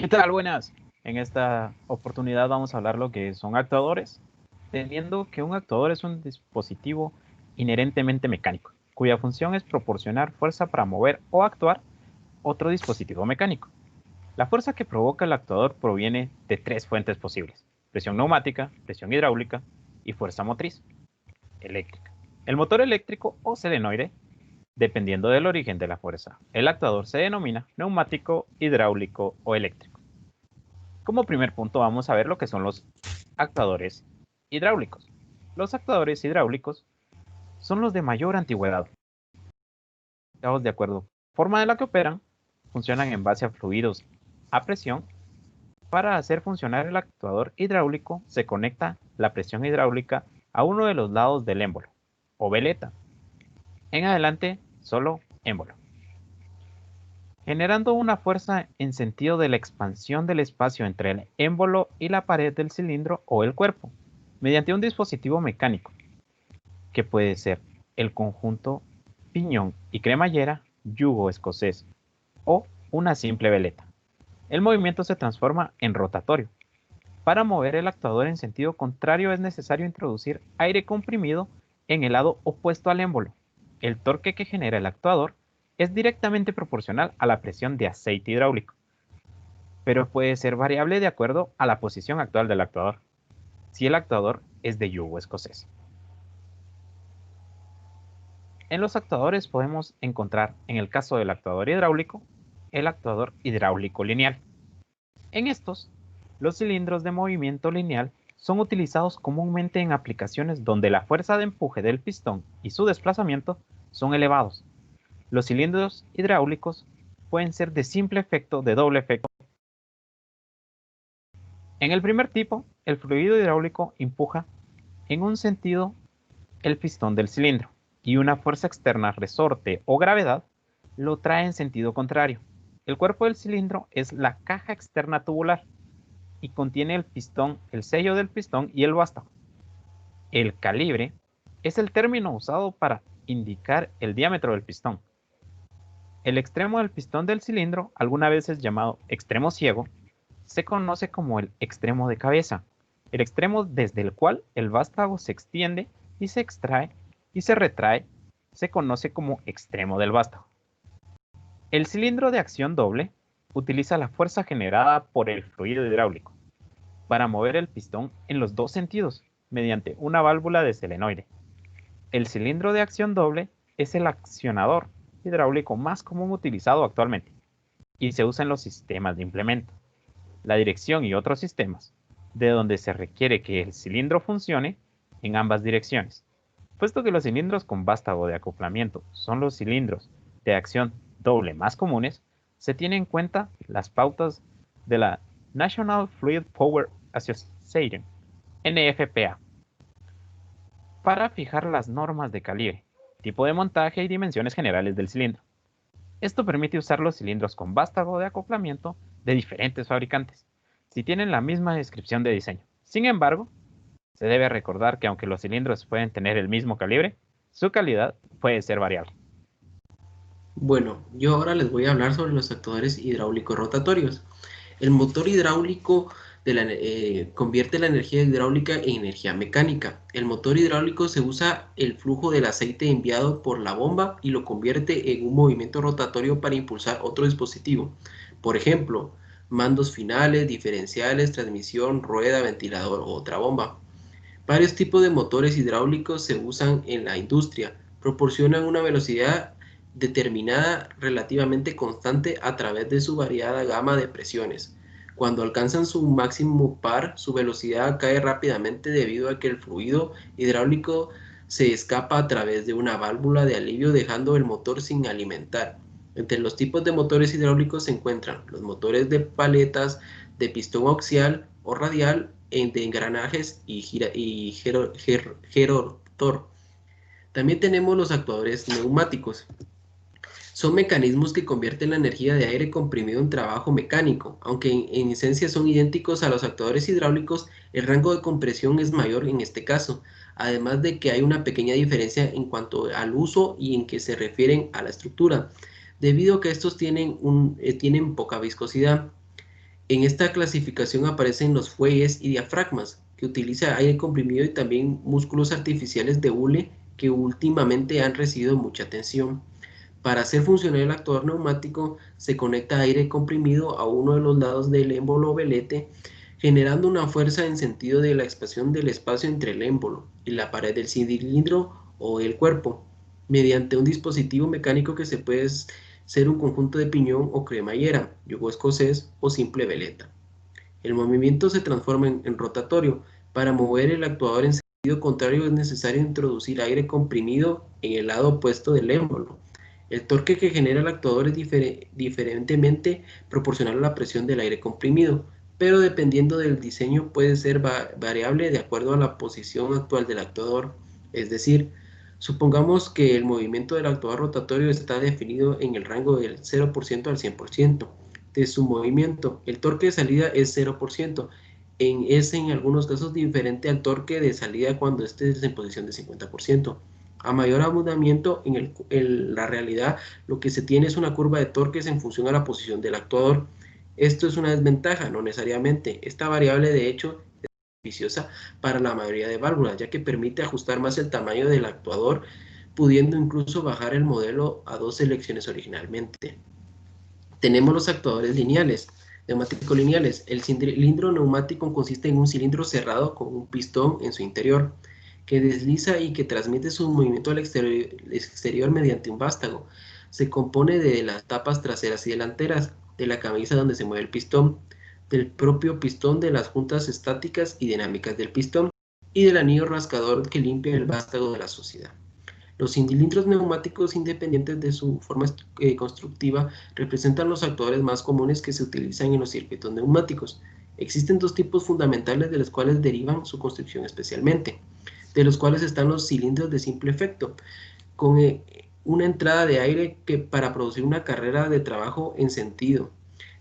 ¿Qué tal? Buenas. En esta oportunidad vamos a hablar lo que son actuadores, entendiendo que un actuador es un dispositivo inherentemente mecánico, cuya función es proporcionar fuerza para mover o actuar otro dispositivo mecánico. La fuerza que provoca el actuador proviene de tres fuentes posibles: presión neumática, presión hidráulica y fuerza motriz eléctrica. El motor eléctrico o solenoide, dependiendo del origen de la fuerza. El actuador se denomina neumático, hidráulico o eléctrico. Como primer punto vamos a ver lo que son los actuadores hidráulicos. Los actuadores hidráulicos son los de mayor antigüedad. De acuerdo forma de la que operan, funcionan en base a fluidos a presión. Para hacer funcionar el actuador hidráulico se conecta la presión hidráulica a uno de los lados del émbolo o veleta. En adelante, solo émbolo, generando una fuerza en sentido de la expansión del espacio entre el émbolo y la pared del cilindro o el cuerpo, mediante un dispositivo mecánico, que puede ser el conjunto piñón y cremallera, yugo escocés o una simple veleta. El movimiento se transforma en rotatorio. Para mover el actuador en sentido contrario es necesario introducir aire comprimido en el lado opuesto al émbolo. El torque que genera el actuador es directamente proporcional a la presión de aceite hidráulico, pero puede ser variable de acuerdo a la posición actual del actuador, si el actuador es de yugo escocés. En los actuadores podemos encontrar, en el caso del actuador hidráulico, el actuador hidráulico lineal. En estos, los cilindros de movimiento lineal son utilizados comúnmente en aplicaciones donde la fuerza de empuje del pistón y su desplazamiento son elevados. Los cilindros hidráulicos pueden ser de simple efecto, de doble efecto. En el primer tipo, el fluido hidráulico empuja en un sentido el pistón del cilindro y una fuerza externa, resorte o gravedad, lo trae en sentido contrario. El cuerpo del cilindro es la caja externa tubular y contiene el pistón, el sello del pistón y el vástago. El calibre es el término usado para indicar el diámetro del pistón. El extremo del pistón del cilindro, algunas veces llamado extremo ciego, se conoce como el extremo de cabeza, el extremo desde el cual el vástago se extiende y se extrae y se retrae, se conoce como extremo del vástago. El cilindro de acción doble utiliza la fuerza generada por el fluido hidráulico para mover el pistón en los dos sentidos mediante una válvula de solenoide. El cilindro de acción doble es el accionador hidráulico más común utilizado actualmente y se usa en los sistemas de implemento, la dirección y otros sistemas, de donde se requiere que el cilindro funcione en ambas direcciones. Puesto que los cilindros con vástago de acoplamiento son los cilindros de acción doble más comunes, se tienen en cuenta las pautas de la National Fluid Power Association, NFPA, para fijar las normas de calibre, tipo de montaje y dimensiones generales del cilindro. Esto permite usar los cilindros con vástago de acoplamiento de diferentes fabricantes, si tienen la misma descripción de diseño. Sin embargo, se debe recordar que aunque los cilindros pueden tener el mismo calibre, su calidad puede ser variable. Bueno, yo ahora les voy a hablar sobre los actuadores hidráulicos rotatorios. El motor hidráulico convierte la energía hidráulica en energía mecánica. El motor hidráulico se usa el flujo del aceite enviado por la bomba y lo convierte en un movimiento rotatorio para impulsar otro dispositivo. Por ejemplo, mandos finales, diferenciales, transmisión, rueda, ventilador o otra bomba. Varios tipos de motores hidráulicos se usan en la industria. Proporcionan una velocidad determinada relativamente constante a través de su variada gama de presiones. Cuando alcanzan su máximo par, su velocidad cae rápidamente debido a que el fluido hidráulico se escapa a través de una válvula de alivio dejando el motor sin alimentar. Entre los tipos de motores hidráulicos se encuentran los motores de paletas, de pistón axial o radial, de engranajes y gerotor. También tenemos los actuadores neumáticos. Son mecanismos que convierten la energía de aire comprimido en trabajo mecánico. Aunque en esencia son idénticos a los actuadores hidráulicos, el rango de compresión es mayor en este caso, además de que hay una pequeña diferencia en cuanto al uso y en que se refieren a la estructura, debido a que estos tienen poca viscosidad. En esta clasificación aparecen los fuelles y diafragmas, que utiliza aire comprimido y también músculos artificiales de hule que últimamente han recibido mucha atención. Para hacer funcionar el actuador neumático, se conecta aire comprimido a uno de los lados del émbolo o velete, generando una fuerza en sentido de la expansión del espacio entre el émbolo y la pared del cilindro o el cuerpo, mediante un dispositivo mecánico que se puede ser un conjunto de piñón o cremallera, yugo escocés o simple veleta. El movimiento se transforma en rotatorio. Para mover el actuador en sentido contrario es necesario introducir aire comprimido en el lado opuesto del émbolo. El torque que genera el actuador es diferentemente proporcional a la presión del aire comprimido, pero dependiendo del diseño puede ser variable de acuerdo a la posición actual del actuador. Es decir, supongamos que el movimiento del actuador rotatorio está definido en el rango del 0% al 100% de su movimiento. El torque de salida es 0%. Es en algunos casos diferente al torque de salida cuando estés en posición de 50%. A mayor abundamiento en la realidad, lo que se tiene es una curva de torques en función a la posición del actuador. Esto es una desventaja, no necesariamente. Esta variable, de hecho, es beneficiosa para la mayoría de válvulas, ya que permite ajustar más el tamaño del actuador, pudiendo incluso bajar el modelo a 2 selecciones originalmente. Tenemos los actuadores lineales, neumáticos lineales. El cilindro neumático consiste en un cilindro cerrado con un pistón en su interior, que desliza y que transmite su movimiento al exterior mediante un vástago. Se compone de las tapas traseras y delanteras, de la camisa donde se mueve el pistón, del propio pistón, de las juntas estáticas y dinámicas del pistón, y del anillo rascador que limpia el vástago de la suciedad. Los cilindros neumáticos, independientes de su forma constructiva, representan los actuadores más comunes que se utilizan en los circuitos neumáticos. Existen dos tipos fundamentales de los cuales derivan su construcción especialmente, de los cuales están los cilindros de simple efecto, con una entrada de aire que para producir una carrera de trabajo en sentido.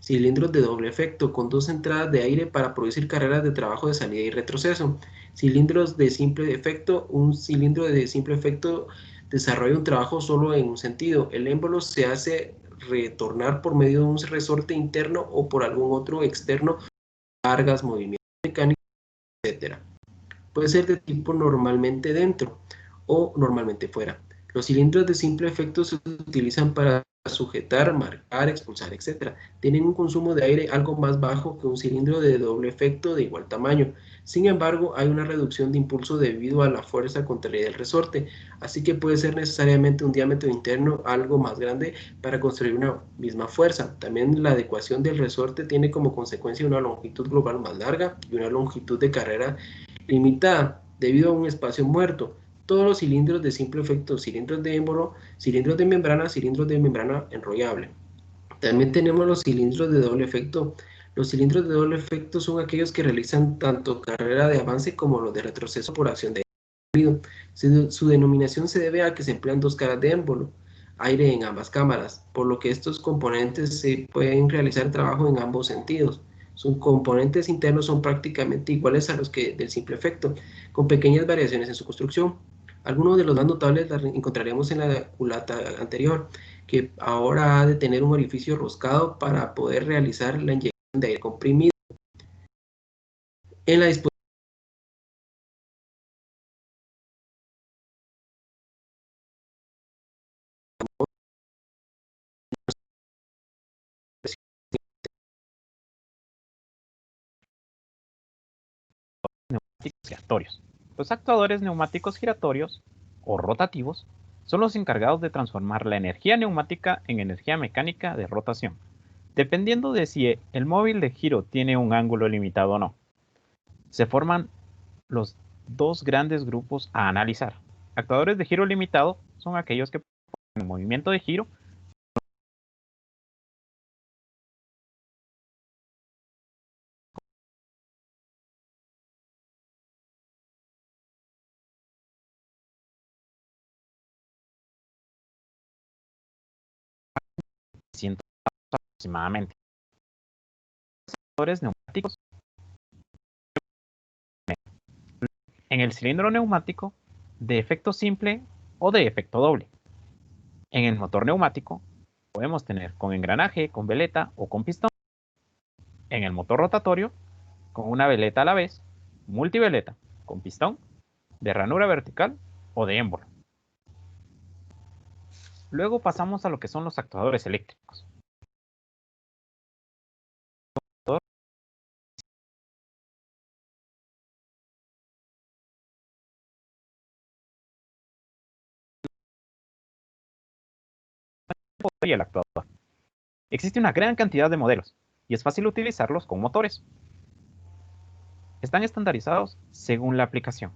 Cilindros de doble efecto, con dos entradas de aire para producir carreras de trabajo de salida y retroceso. Cilindros de simple efecto, un cilindro de simple efecto desarrolla un trabajo solo en un sentido. El émbolo se hace retornar por medio de un resorte interno o por algún otro externo, cargas, movimientos mecánicos, etc. Puede ser de tipo normalmente dentro o normalmente fuera. Los cilindros de simple efecto se utilizan para sujetar, marcar, expulsar, etc. Tienen un consumo de aire algo más bajo que un cilindro de doble efecto de igual tamaño. Sin embargo, hay una reducción de impulso debido a la fuerza contraria del resorte, así que puede ser necesariamente un diámetro interno algo más grande para construir una misma fuerza. También la adecuación del resorte tiene como consecuencia una longitud global más larga y una longitud de carrera limitada debido a un espacio muerto. Todos los cilindros de simple efecto, cilindros de émbolo, cilindros de membrana enrollable. También tenemos los cilindros de doble efecto. Los cilindros de doble efecto son aquellos que realizan tanto carrera de avance como los de retroceso por acción de aire. Su denominación se debe a que se emplean dos caras de émbolo, aire en ambas cámaras, por lo que estos componentes se pueden realizar trabajo en ambos sentidos. Sus componentes internos son prácticamente iguales a los que del simple efecto, con pequeñas variaciones en su construcción. Algunos de los más notables los encontraremos en la culata anterior, que ahora ha de tener un orificio roscado para poder realizar la inyección de aire comprimido. En la disposición neumáticos giratorios. Los actuadores neumáticos giratorios o rotativos son los encargados de transformar la energía neumática en energía mecánica de rotación, dependiendo de si el móvil de giro tiene un ángulo limitado o no. Se forman los dos grandes grupos a analizar. Actuadores de giro limitado son aquellos que en movimiento de giro aproximadamente. Actuadores neumáticos en el cilindro neumático de efecto simple o de efecto doble. En el motor neumático podemos tener con engranaje, con veleta o con pistón. en el motor rotatorio con una veleta a la vez, multiveleta, con pistón, de ranura vertical o de émbolo. Luego pasamos a lo que son los actuadores eléctricos. Y el actuador. Existe una gran cantidad de modelos y es fácil utilizarlos con motores. Están estandarizados según la aplicación.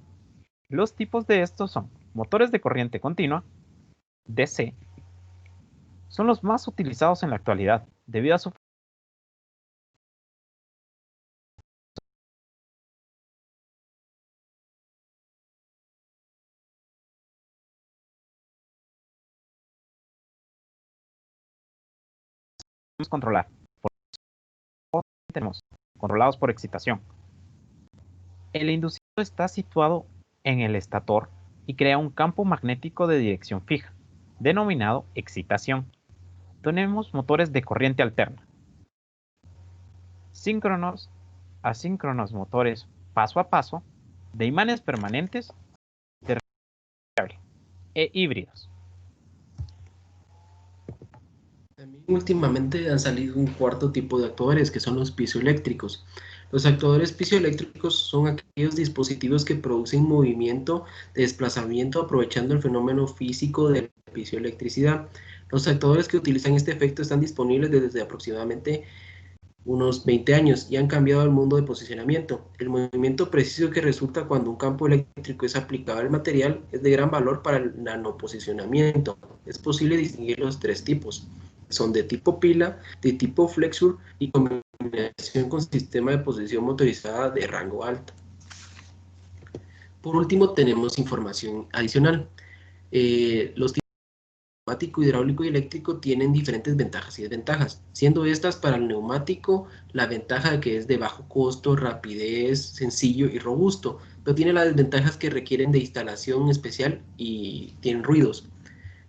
Los tipos de estos son motores de corriente continua, DC, son los más utilizados en la actualidad debido a su controlar. Tenemos controlados por excitación. El inducido está situado en el estator y crea un campo magnético de dirección fija, denominado excitación. Tenemos motores de corriente alterna, síncronos, asíncronos, motores paso a paso, de imanes permanentes, de variable, e híbridos. También últimamente han salido un cuarto tipo de actuadores, que son los piezoeléctricos. Los actuadores piezoeléctricos son aquellos dispositivos que producen movimiento de desplazamiento aprovechando el fenómeno físico de la piezoelectricidad. Los actuadores que utilizan este efecto están disponibles desde aproximadamente unos 20 años y han cambiado el mundo de posicionamiento. El movimiento preciso que resulta cuando un campo eléctrico es aplicado al material es de gran valor para el nanoposicionamiento. Es posible distinguir los tres tipos. Son de tipo pila, de tipo flexure y combinación con sistema de posición motorizada de rango alto. Por último, tenemos información adicional. Los tipos neumático, hidráulico y eléctrico tienen diferentes ventajas y desventajas, siendo estas para el neumático la ventaja de que es de bajo costo, rapidez, sencillo y robusto, pero tiene las desventajas que requieren de instalación especial y tienen ruidos.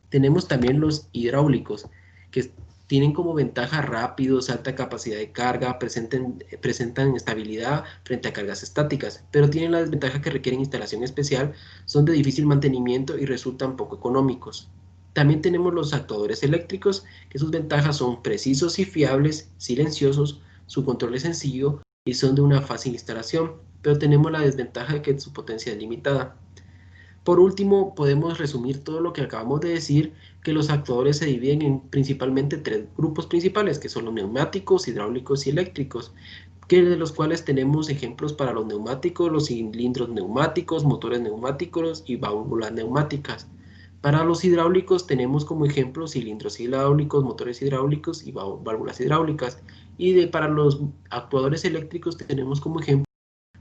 Tenemos también los hidráulicos, que tienen como ventaja rápidos, alta capacidad de carga, presentan estabilidad frente a cargas estáticas, pero tienen la desventaja que requieren instalación especial, son de difícil mantenimiento y resultan poco económicos. También tenemos los actuadores eléctricos, que sus ventajas son precisos y fiables, silenciosos, su control es sencillo y son de una fácil instalación, pero tenemos la desventaja de que su potencia es limitada. Por último, podemos resumir todo lo que acabamos de decir, que los actuadores se dividen en principalmente tres grupos principales, que son los neumáticos, hidráulicos y eléctricos, que de los cuales tenemos ejemplos para los neumáticos, los cilindros neumáticos, motores neumáticos y válvulas neumáticas. Para los hidráulicos tenemos como ejemplo cilindros hidráulicos, motores hidráulicos y válvulas hidráulicas. Y para los actuadores eléctricos tenemos como ejemplo